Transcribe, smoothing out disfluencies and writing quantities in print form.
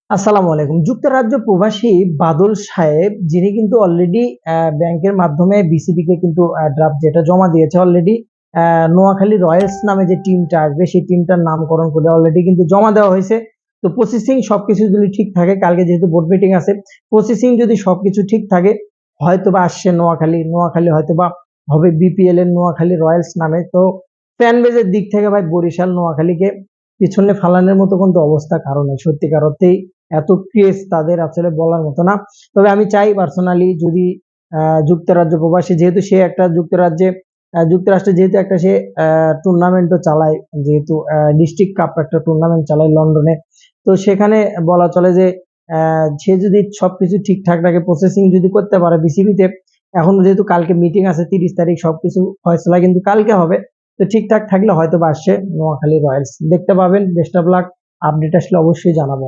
আসসালামু আলাইকুম। যুক্তরাজ্য প্রবাসী বাদল সাহেব যিনি কিন্তু অলরেডি ব্যাংকের মাধ্যমে বিসিবি কে কিন্তু ড্রাফট যেটা জমা দিয়েছে অলরেডি। নোয়াখালী রয়্যালস নামে যে টিমটা আসবে সেই টিমটার নামকরণ করে অলরেডি কিন্তু জমা দেওয়া হয়েছে। তো প্রসেসিং সবকিছু যদি ঠিক থাকে, কালকে যেহেতু বোর্ড মিটিং আছে, প্রসেসিং যদি সবকিছু ঠিক থাকে হয়তোবা আসছে নোয়াখালী হয়তোবা হবে বিপিএল এর নোয়াখালী রয়্যালস নামে। তো ফ্যান বেজের দিক থেকে ভাই বরিশাল নোয়াখালীকে পিছনে ফালানোর মতো কিন্তু অবস্থা কারণ সত্যিকার অর্থেই এত ক্রেজ তাদের আসলে বলার মতো না। তবে আমি চাই পার্সোনালি যদি যুক্তরাজ্য প্রবাসী যেহেতু সে একটা যুক্তরাষ্ট্রে যেহেতু একটা সে টুর্নামেন্টও চালায়, যেহেতু ডিস্ট্রিক্ট কাপ একটা টুর্নামেন্ট চালায় লন্ডনে। তো সেখানে বলা চলে যে সে যদি সবকিছু ঠিকঠাক রাখে, প্রসেসিং যদি করতে পারে বিসিবিতে, এখন যেহেতু কালকে মিটিং আছে 30 তারিখ, সবকিছু ফয়সলা কিন্তু কালকে হবে। তো ঠিকঠাক থাকলে হয়তো বা আসছে নোয়াখালী রয়্যালস, দেখতে পাবেন। বেস্ট অফ লাক, আপডেট আসলে অবশ্যই জানাবো।